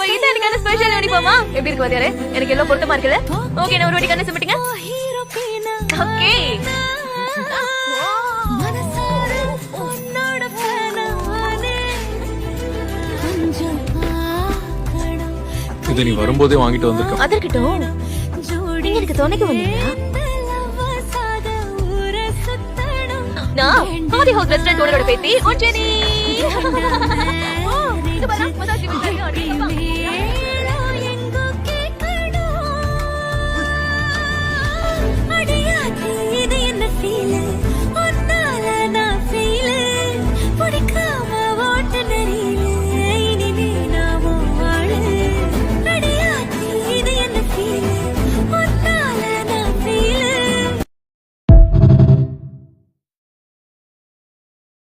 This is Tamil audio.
அப்ப இதான் எனக்கான ஸ்பெஷல் யூனிஃபார்மா? எப்படி இருக்கு பாத்தியாரு? எனக்கு எல்லாம் பொருத்தமா இருக்குல்ல? ஓகே, நான் ஒரு வாட்டி கண்ணை சிமிட்டுங்க. ஓகே. இது நீ வரும்போதே வாங்கிட்டு வந்திருக்க. அது இருக்கட்டும், நீங்க எனக்கு துணைக்கு வந்தீங்களா? நான் ஹாரி ஹவுஸ் ரெஸ்டாரண்டோட பேத்தி உஜ்ஜனி. இங்க பாரு, மசாஜ் இது என்ன ஃபீல்